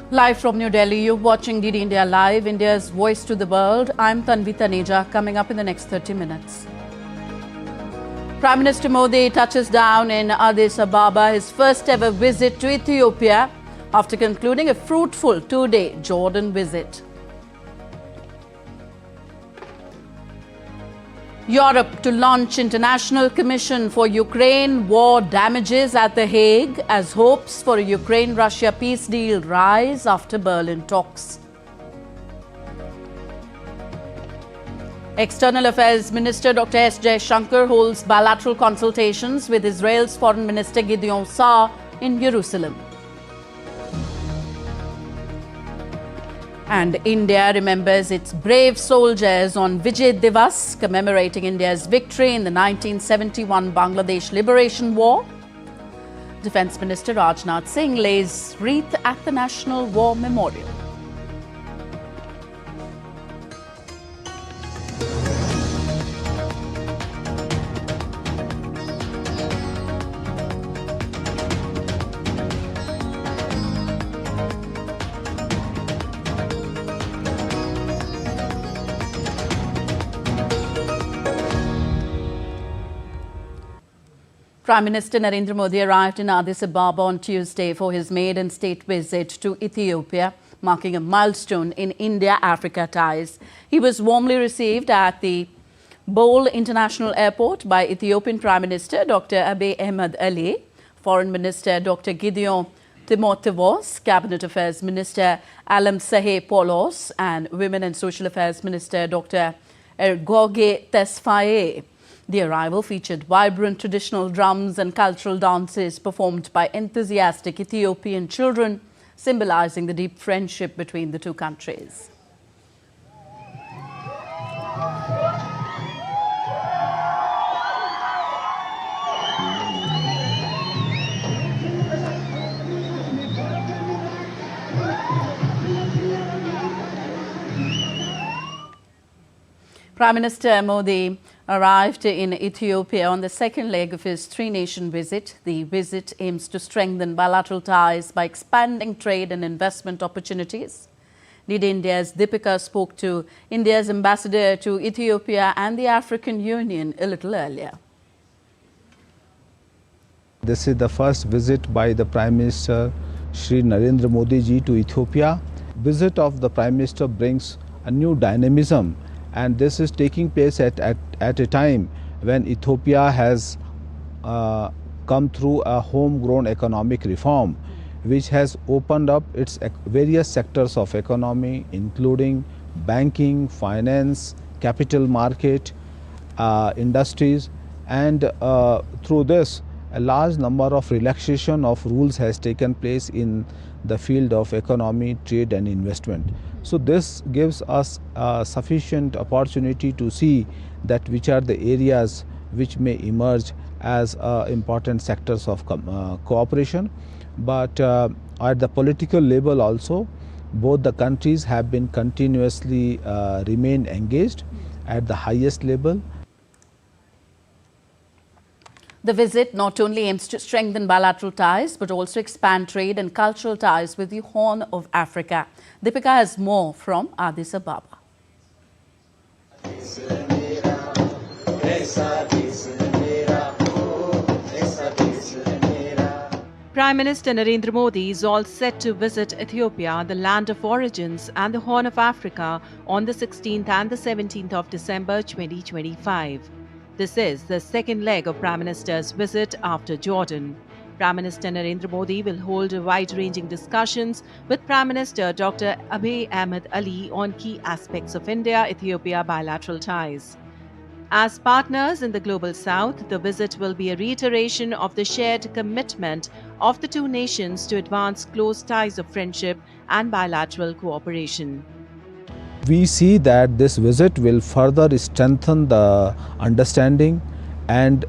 Live from New Delhi, you're watching DD India Live, India's voice to the world. I'm Tanvi Taneja, coming up in the next 30 minutes. Prime Minister Modi touches down in Addis Ababa, his first ever visit to Ethiopia after concluding a fruitful two-day Jordan visit. Europe to launch International Commission for Ukraine war damages at The Hague as hopes for a Ukraine-Russia peace deal rise after Berlin talks. External Affairs Minister Dr. S. Jaishankar holds bilateral consultations with Israel's Foreign Minister Gideon Saar in Jerusalem. And India remembers its brave soldiers on Vijay Divas, commemorating India's victory in the 1971 Bangladesh Liberation War. Defence Minister Rajnath Singh lays wreath at the National War Memorial. Prime Minister Narendra Modi arrived in Addis Ababa on Tuesday for his maiden state visit to Ethiopia, marking a milestone in India-Africa ties. He was warmly received at the Bole International Airport by Ethiopian Prime Minister Dr. Abiy Ahmed Ali, Foreign Minister Dr. Gideon Timotheos, Cabinet Affairs Minister Alamtsehe Paulos, and Women and Social Affairs Minister Dr. Ergoge Tesfaye. The arrival featured vibrant traditional drums and cultural dances performed by enthusiastic Ethiopian children, symbolizing the deep friendship between the two countries. Prime Minister Modi arrived in Ethiopia on the second leg of his three-nation visit. The visit aims to strengthen bilateral ties by expanding trade and investment opportunities. DD India's Deepika spoke to India's ambassador to Ethiopia and the African Union a little earlier. This is the first visit by the Prime Minister Shri Narendra Modi ji to Ethiopia. Visit of the Prime Minister brings a new dynamism, and this is taking place at a time when Ethiopia has come through a homegrown economic reform, which has opened up its various sectors of economy, including banking, finance, capital market, industries, and through this, a large number of relaxation of rules has taken place in the field of economy, trade, and investment. So this gives us sufficient opportunity to see that which are the areas which may emerge as important sectors of cooperation. But at the political level also, both the countries have been continuously remained engaged at the highest level. The visit not only aims to strengthen bilateral ties, but also expand trade and cultural ties with the Horn of Africa. Deepika has more from Addis Ababa. Prime Minister Narendra Modi is all set to visit Ethiopia, the land of origins, and the Horn of Africa on the 16th and the 17th of December 2025. This is the second leg of Prime Minister's visit after Jordan. Prime Minister Narendra Modi will hold wide-ranging discussions with Prime Minister Dr. Abiy Ahmed Ali on key aspects of India-Ethiopia bilateral ties. As partners in the Global South, the visit will be a reiteration of the shared commitment of the two nations to advance close ties of friendship and bilateral cooperation. We see that this visit will further strengthen the understanding, and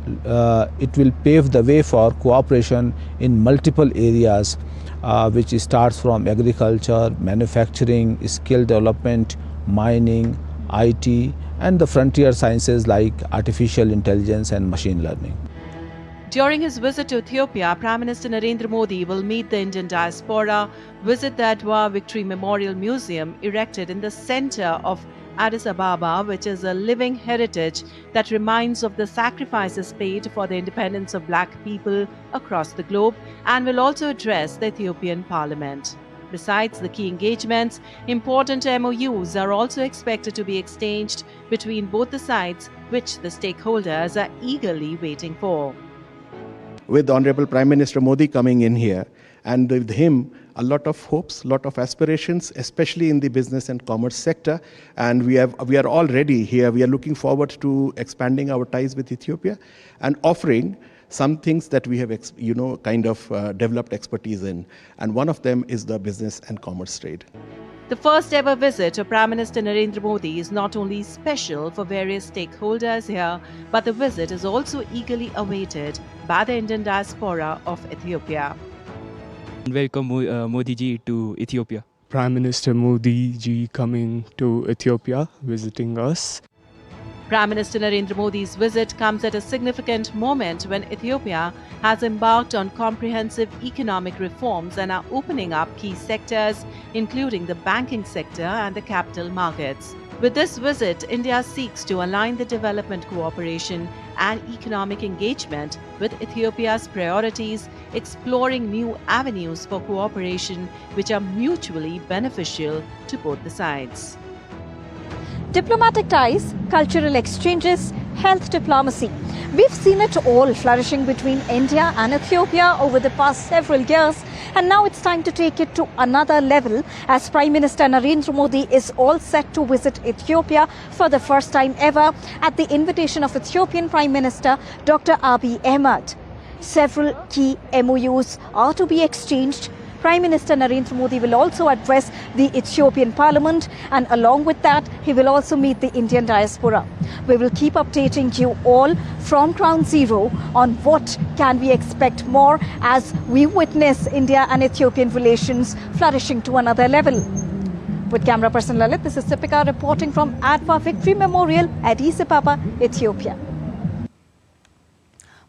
it will pave the way for cooperation in multiple areas, which starts from agriculture, manufacturing, skill development, mining, IT, and the frontier sciences like artificial intelligence and machine learning. During his visit to Ethiopia, Prime Minister Narendra Modi will meet the Indian diaspora, visit the Adwa Victory Memorial Museum erected in the center of Addis Ababa, which is a living heritage that reminds of the sacrifices paid for the independence of black people across the globe, and will also address the Ethiopian parliament. Besides the key engagements, important MOUs are also expected to be exchanged between both the sides, which the stakeholders are eagerly waiting for. With Honorable Prime Minister Modi coming in here, and with him a lot of hopes, lot of aspirations, especially in the business and commerce sector, and we are already here. We are looking forward to expanding our ties with Ethiopia and offering some things that we have developed expertise in, and one of them is the business and commerce trade. The first ever visit of Prime Minister Narendra Modi is not only special for various stakeholders here, but the visit is also eagerly awaited by the Indian diaspora of Ethiopia. Welcome Modi ji to Ethiopia. Prime Minister Modi ji coming to Ethiopia, visiting us. Prime Minister Narendra Modi's visit comes at a significant moment when Ethiopia has embarked on comprehensive economic reforms and are opening up key sectors, including the banking sector and the capital markets. With this visit, India seeks to align the development cooperation and economic engagement with Ethiopia's priorities, exploring new avenues for cooperation which are mutually beneficial to both the sides. Diplomatic ties, cultural exchanges, health diplomacy. We've seen it all flourishing between India and Ethiopia over the past several years, and now it's time to take it to another level as Prime Minister Narendra Modi is all set to visit Ethiopia for the first time ever at the invitation of Ethiopian Prime Minister Dr. Abiy Ahmed. Several key MOUs are to be exchanged. Prime Minister Narendra Modi will also address the Ethiopian Parliament, and along with that, he will also meet the Indian diaspora. We will keep updating you all from ground zero on what can we expect more as we witness India and Ethiopian relations flourishing to another level. With camera person Lalit, this is Deepika reporting from Adwa Victory Memorial, Addis Ababa, Ethiopia.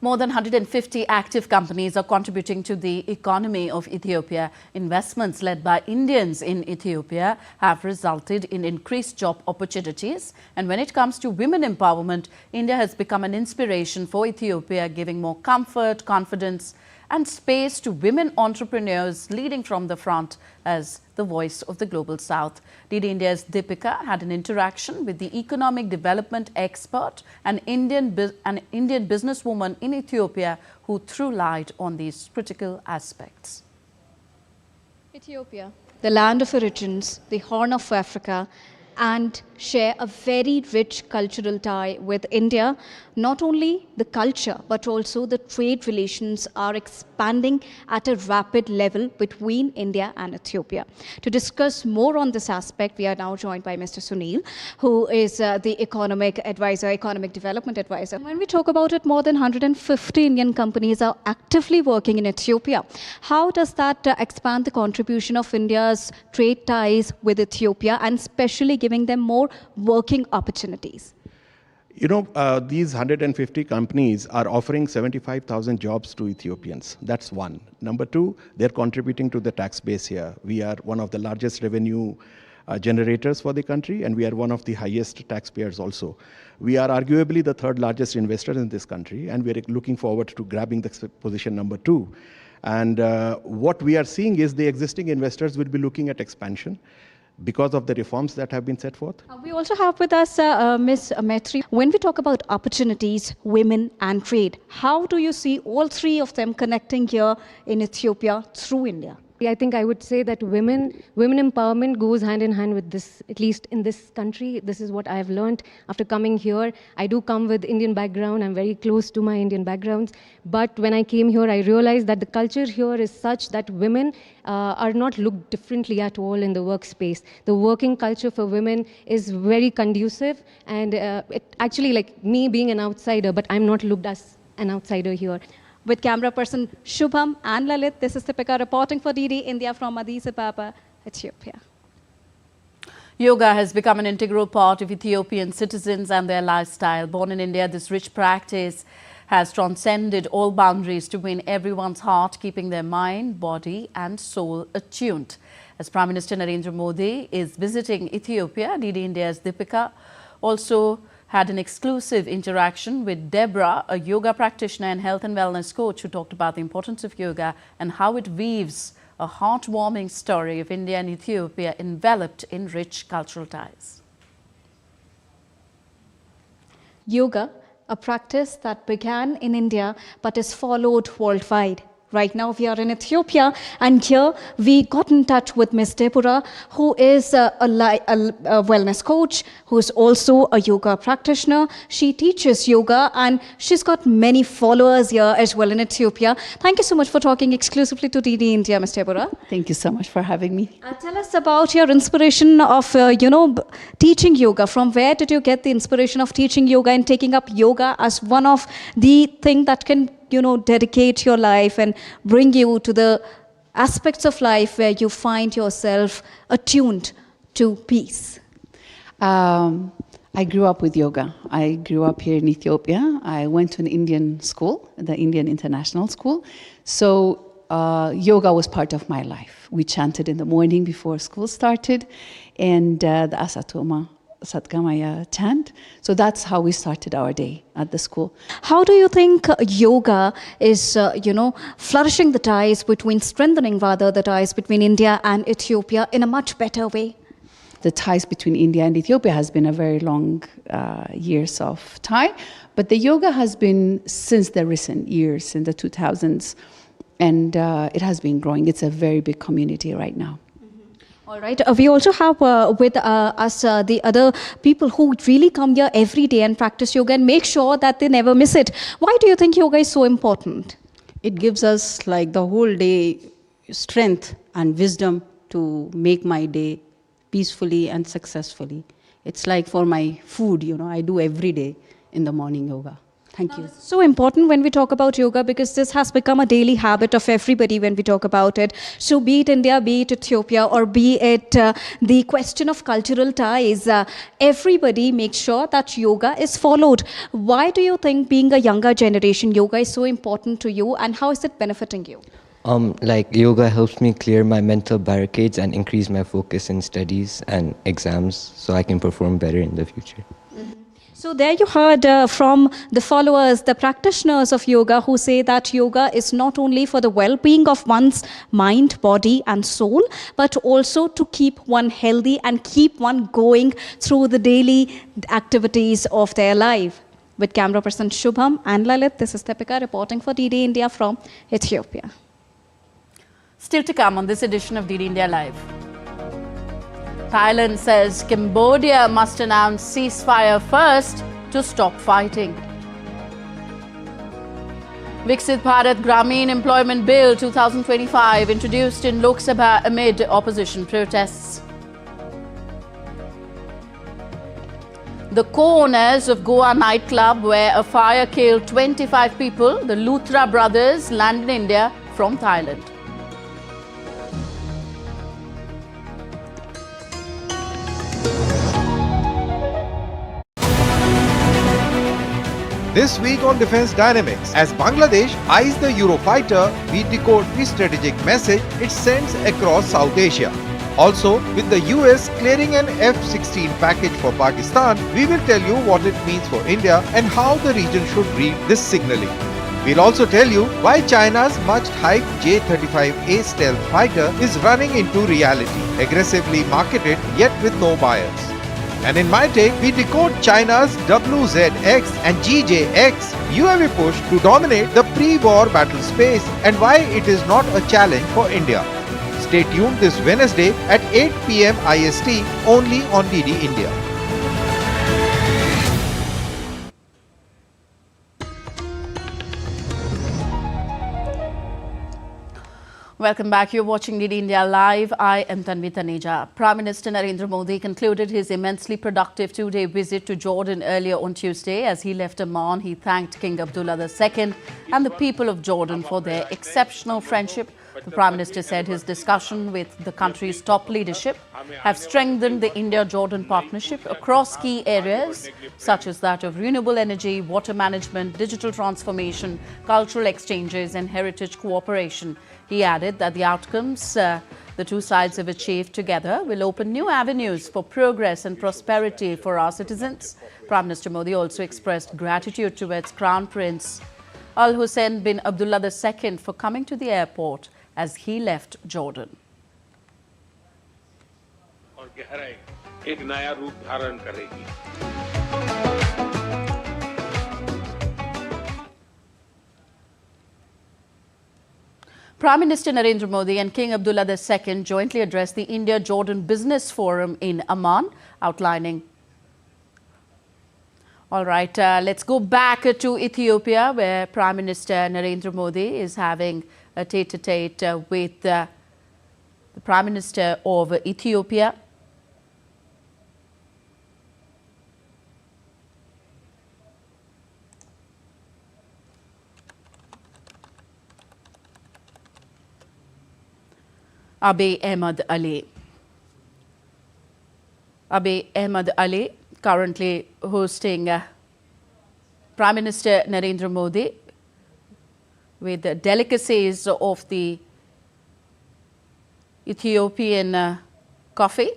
More than 150 active companies are contributing to the economy of Ethiopia. Investments led by Indians in Ethiopia have resulted in increased job opportunities. And when it comes to women empowerment, India has become an inspiration for Ethiopia, giving more comfort, confidence and space to women entrepreneurs leading from the front as the voice of the Global South. DD India's Deepika had an interaction with the economic development expert, an Indian businesswoman in Ethiopia who threw light on these critical aspects. Ethiopia, the land of origins, the Horn of Africa, and share a very rich cultural tie with India. Not only the culture, but also the trade relations are expanding at a rapid level between India and Ethiopia. To discuss more on this aspect, we are now joined by Mr. Sunil, who is the economic development advisor. When we talk about it, more than 150 Indian companies are actively working in Ethiopia. How does that expand the contribution of India's trade ties with Ethiopia, and especially giving them more working opportunities? These 150 companies are offering 75,000 jobs to Ethiopians. That's one. Number two, they're contributing to the tax base here. We are one of the largest revenue generators for the country, and we are one of the highest taxpayers also. We are arguably the third largest investor in this country, and we are looking forward to grabbing the position number 2. And what we are seeing is the existing investors will be looking at expansion because of the reforms that have been set forth. We also have with us Ms. Maitri. When we talk about opportunities, women and trade, how do you see all three of them connecting here in Ethiopia through India? I think I would say that women empowerment goes hand in hand with this, at least in this country. This is what I have learned after coming here. I do come with Indian background. I'm very close to my Indian backgrounds. But when I came here, I realized that the culture here is such that women are not looked differently at all in the workspace. The working culture for women is very conducive. And it actually, like me being an outsider, but I'm not looked as an outsider here. With camera person Shubham and Lalit, this is Deepika reporting for DD India from Addis Ababa, Ethiopia. Yoga has become an integral part of Ethiopian citizens and their lifestyle. Born in India, this rich practice has transcended all boundaries to win everyone's heart, keeping their mind, body and soul attuned. As Prime Minister Narendra Modi is visiting Ethiopia, DD India's Deepika also had an exclusive interaction with Deborah, a yoga practitioner and health and wellness coach, who talked about the importance of yoga and how it weaves a heartwarming story of India and Ethiopia enveloped in rich cultural ties. Yoga, a practice that began in India but is followed worldwide. Right now we are in Ethiopia, and here we got in touch with Miss Deborah, who is a wellness coach, who is also a yoga practitioner. She teaches yoga and she's got many followers here as well in Ethiopia. Thank you so much for talking exclusively to DD India, Miss Deborah. Thank you so much for having me. Tell us about your inspiration of, teaching yoga. From where did you get the inspiration of teaching yoga and taking up yoga as one of the things that can dedicate your life and bring you to the aspects of life where you find yourself attuned to peace? I grew up with yoga. I grew up here in Ethiopia. I went to an Indian school, the Indian International School. So yoga was part of my life. We chanted in the morning before school started, and the Asatoma Satgamaya chant. So that's how we started our day at the school. How do you think yoga is, flourishing the ties between, strengthening rather the ties between India and Ethiopia in a much better way? The ties between India and Ethiopia has been a very long years of tie, but the yoga has been since the recent years, in the 2000s, and it has been growing. It's a very big community right now. All right. We also have with us the other people who really come here every day and practice yoga and make sure that they never miss it. Why do you think yoga is so important? It gives us like the whole day strength and wisdom to make my day peacefully and successfully. It's like for my food, I do every day in the morning yoga. Thank you. It's so important when we talk about yoga, because this has become a daily habit of everybody when we talk about it. So be it India, be it Ethiopia, or be it the question of cultural ties, everybody makes sure that yoga is followed. Why do you think, being a younger generation, yoga is so important to you, and how is it benefiting you? Like yoga helps me clear my mental barricades and increase my focus in studies and exams so I can perform better in the future. So there you heard from the followers, the practitioners of yoga, who say that yoga is not only for the well-being of one's mind, body and soul, but also to keep one healthy and keep one going through the daily activities of their life. With camera person Shubham and Lalit, this is Deepika reporting for DD India from Ethiopia. Still to come on this edition of DD India Live. Thailand says Cambodia must announce ceasefire first to stop fighting. Viksit Bharat Gramin Employment Bill 2025 introduced in Lok Sabha amid opposition protests. The co-owners of Goa nightclub, where a fire killed 25 people, the Luthra brothers, land in India from Thailand. This week on Defense Dynamics, as Bangladesh eyes the Eurofighter, we decode the strategic message it sends across South Asia. Also, with the US clearing an F-16 package for Pakistan, we will tell you what it means for India and how the region should read this signaling. We'll also tell you why China's much-hyped J-35A stealth fighter is running into reality, aggressively marketed yet with no buyers. And in my take, we decode China's WZX and GJX UAV push to dominate the pre-war battle space and why it is not a challenge for India. Stay tuned this Wednesday at 8 PM IST only on DD India. Welcome back. You're watching DD India Live. I am Tanvi Taneja. Prime Minister Narendra Modi concluded his immensely productive two-day visit to Jordan earlier on Tuesday. As he left Amman, he thanked King Abdullah II and the people of Jordan for their exceptional friendship, The Prime Minister said his discussion with the country's top leadership have strengthened the India-Jordan partnership across key areas such as that of renewable energy, water management, digital transformation, cultural exchanges and heritage cooperation. He added that the outcomes the two sides have achieved together will open new avenues for progress and prosperity for our citizens. Prime Minister Modi also expressed gratitude towards Crown Prince Al Hussein bin Abdullah II for coming to the airport as he left Jordan. Prime Minister Narendra Modi and King Abdullah II jointly addressed the India-Jordan Business Forum in Amman, outlining. All right, let's go back to Ethiopia, where Prime Minister Narendra Modi is having a tete-a-tete with the Prime Minister of Ethiopia. Abiy Ahmed Ali. Abiy Ahmed Ali currently hosting Prime Minister Narendra Modi with the delicacies of the Ethiopian coffee.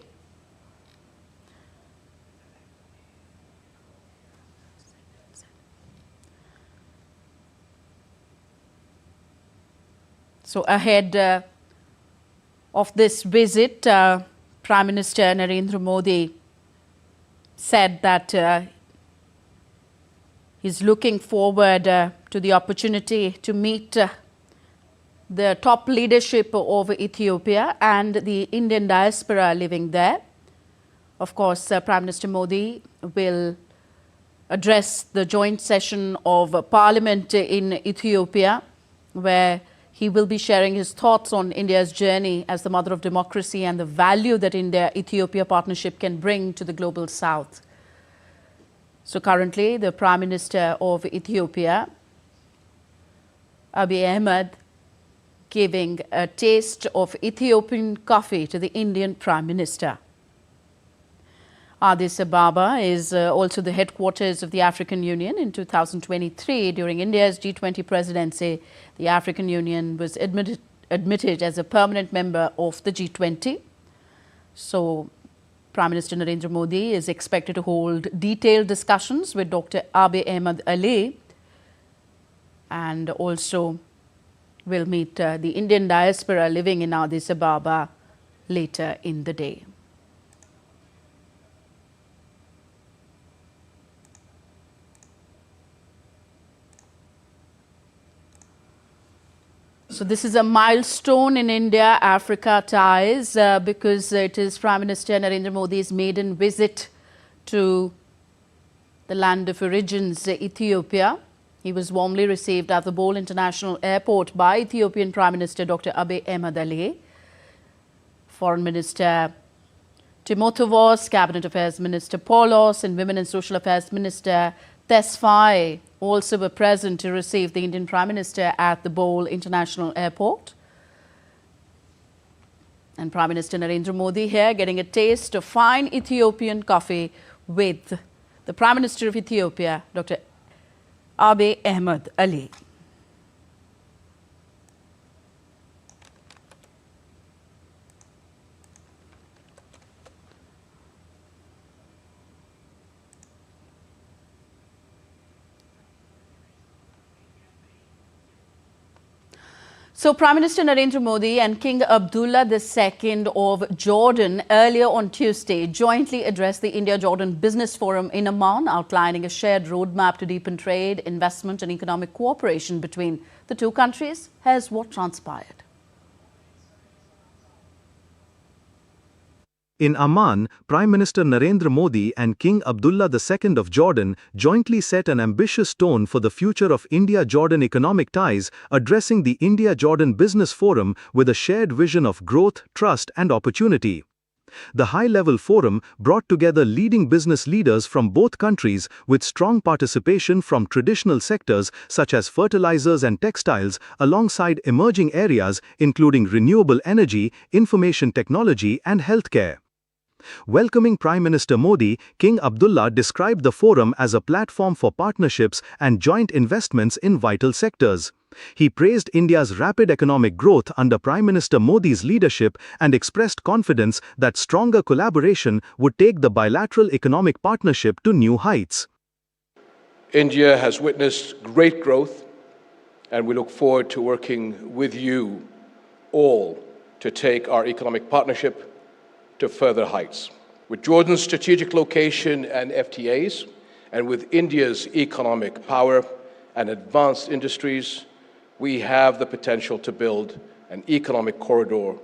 So ahead of this visit, Prime Minister Narendra Modi said that he's looking forward to the opportunity to meet the top leadership of Ethiopia and the Indian diaspora living there. Of course, Prime Minister Modi will address the joint session of Parliament in Ethiopia, where he will be sharing his thoughts on India's journey as the mother of democracy and the value that India-Ethiopia partnership can bring to the global south. So currently, the Prime Minister of Ethiopia, Abiy Ahmed, giving a taste of Ethiopian coffee to the Indian Prime Minister. Addis Ababa is also the headquarters of the African Union. In 2023, during India's G20 presidency, the African Union was admitted as a permanent member of the G20. So, Prime Minister Narendra Modi is expected to hold detailed discussions with Dr. Abiy Ahmed Ali, and also will meet the Indian diaspora living in Addis Ababa later in the day. So this is a milestone in India-Africa ties because it is Prime Minister Narendra Modi's maiden visit to the land of origins, Ethiopia. He was warmly received at the Bole International Airport by Ethiopian Prime Minister Dr. Abiy Ahmed Ali. Foreign Minister Timotheus, Cabinet Affairs Minister Paulos and Women and Social Affairs Minister Tesfaye also were present to receive the Indian Prime Minister at the Bole International Airport. And Prime Minister Narendra Modi here getting a taste of fine Ethiopian coffee with the Prime Minister of Ethiopia, Dr. Abiy Ahmed Ali. So, Prime Minister Narendra Modi and King Abdullah II of Jordan earlier on Tuesday jointly addressed the India-Jordan Business Forum in Amman, outlining a shared roadmap to deepen trade, investment and economic cooperation between the two countries. Here's what transpired. In Amman, Prime Minister Narendra Modi and King Abdullah II of Jordan jointly set an ambitious tone for the future of India-Jordan economic ties, addressing the India-Jordan Business Forum with a shared vision of growth, trust and opportunity. The high-level forum brought together leading business leaders from both countries with strong participation from traditional sectors such as fertilizers and textiles alongside emerging areas including renewable energy, information technology and healthcare. Welcoming Prime Minister Modi, King Abdullah described the forum as a platform for partnerships and joint investments in vital sectors. He praised India's rapid economic growth under Prime Minister Modi's leadership and expressed confidence that stronger collaboration would take the bilateral economic partnership to new heights. India has witnessed great growth, and we look forward to working with you all to take our economic partnership to further heights. With Jordan's strategic location and FTAs, and with India's economic power and advanced industries, we have the potential to build an economic corridor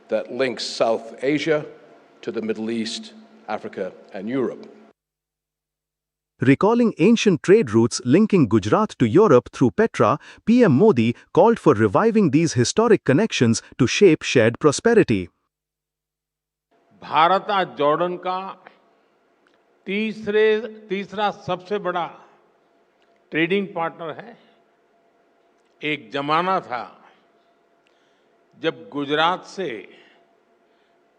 that links South Asia to the Middle East, Africa, and Europe. Recalling ancient trade routes linking Gujarat to Europe through Petra, PM Modi called for reviving these historic connections to shape shared prosperity. Bharat आज Jordan का तीसरा सबसे बड़ा trading partner है। एक जमाना था जब गुजरात से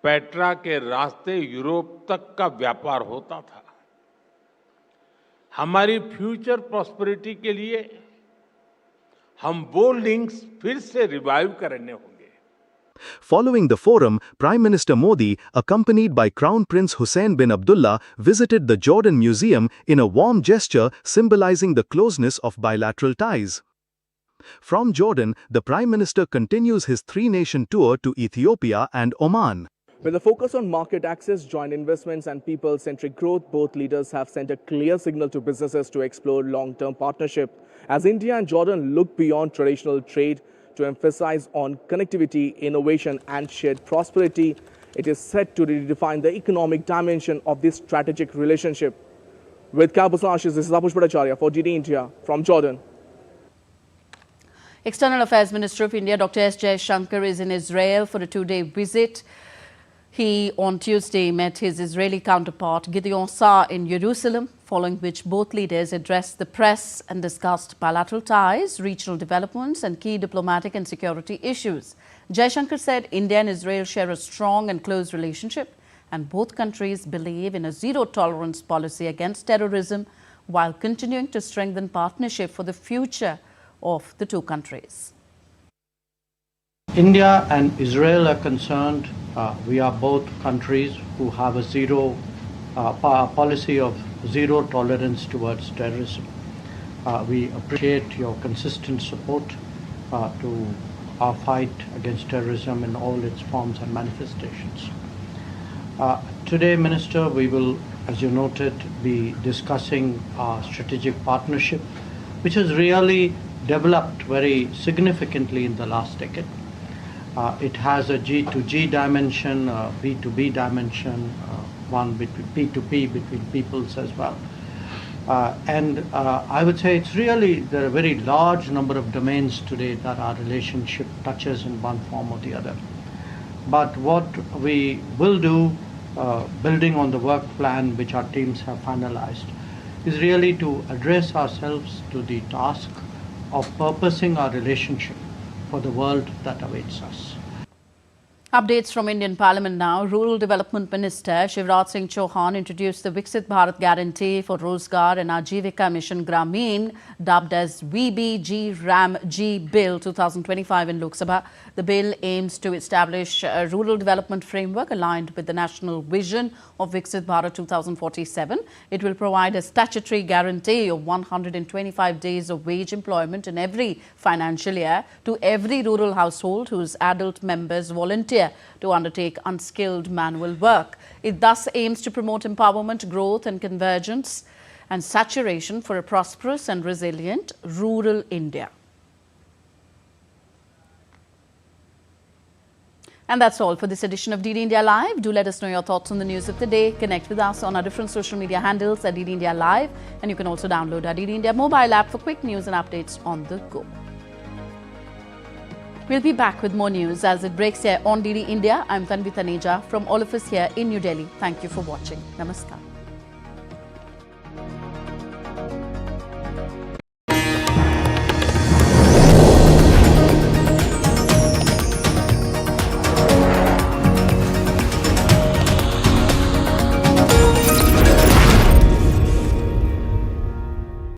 पेट्रा के रास्ते यूरोप तक का व्यापार होता था। हमारी फ्यूचर प्रॉस्पेरिटी के लिए हम वो लिंक्स फिर से रिवाइव करने होंगे। Following the forum, Prime Minister Modi, accompanied by Crown Prince Hussein bin Abdullah, visited the Jordan Museum in a warm gesture symbolizing the closeness of bilateral ties. From Jordan, the Prime Minister continues his three-nation tour to Ethiopia and Oman. With a focus on market access, joint investments and people-centric growth, both leaders have sent a clear signal to businesses to explore long-term partnership. As India and Jordan look beyond traditional trade to emphasize on connectivity, innovation and shared prosperity, it is set to redefine the economic dimension of this strategic relationship. With Campus Ashes, this is Apush Bhattacharya for DD India from Jordan. External Affairs Minister of India Dr. S. Jaishankar is in Israel for a two-day visit. He, on Tuesday, met his Israeli counterpart Gideon Saar in Jerusalem, following which both leaders addressed the press and discussed bilateral ties, regional developments and key diplomatic and security issues. Jaishankar said India and Israel share a strong and close relationship, and both countries believe in a zero-tolerance policy against terrorism, while continuing to strengthen partnership for the future of the two countries. India and Israel are concerned. We are both countries who have a policy of zero tolerance towards terrorism. We appreciate your consistent support to our fight against terrorism in all its forms and manifestations. Today, Minister, we will, as you noted, be discussing our strategic partnership, which has really developed very significantly in the last decade. It has a G2G dimension, a B2B dimension, one between P2P between peoples as well. I would say it's really, there are a very large number of domains today that our relationship touches in one form or the other. But what we will do, building on the work plan which our teams have finalized, is really to address ourselves to the task of purposing our relationship for the world that awaits us. Updates from Indian Parliament now. Rural Development Minister Shivraj Singh Chauhan introduced the Viksit Bharat Guarantee for Rozgar and Ajivika Mission Grameen, dubbed as VBG-RAM-G Bill 2025 in Lok Sabha. The bill aims to establish a rural development framework aligned with the national vision of Viksit Bharat 2047. It will provide a statutory guarantee of 125 days of wage employment in every financial year to every rural household whose adult members volunteer to undertake unskilled manual work. It thus aims to promote empowerment, growth and convergence and saturation for a prosperous and resilient rural India. And that's all for this edition of DD India Live. Do let us know your thoughts on the news of the day. Connect with us on our different social media handles at DD India Live. And you can also download our DD India mobile app for quick news and updates on the go. We'll be back with more news as it breaks here on DD India. I'm Tanvi Taneja from all of us here in New Delhi. Thank you for watching. Namaskar.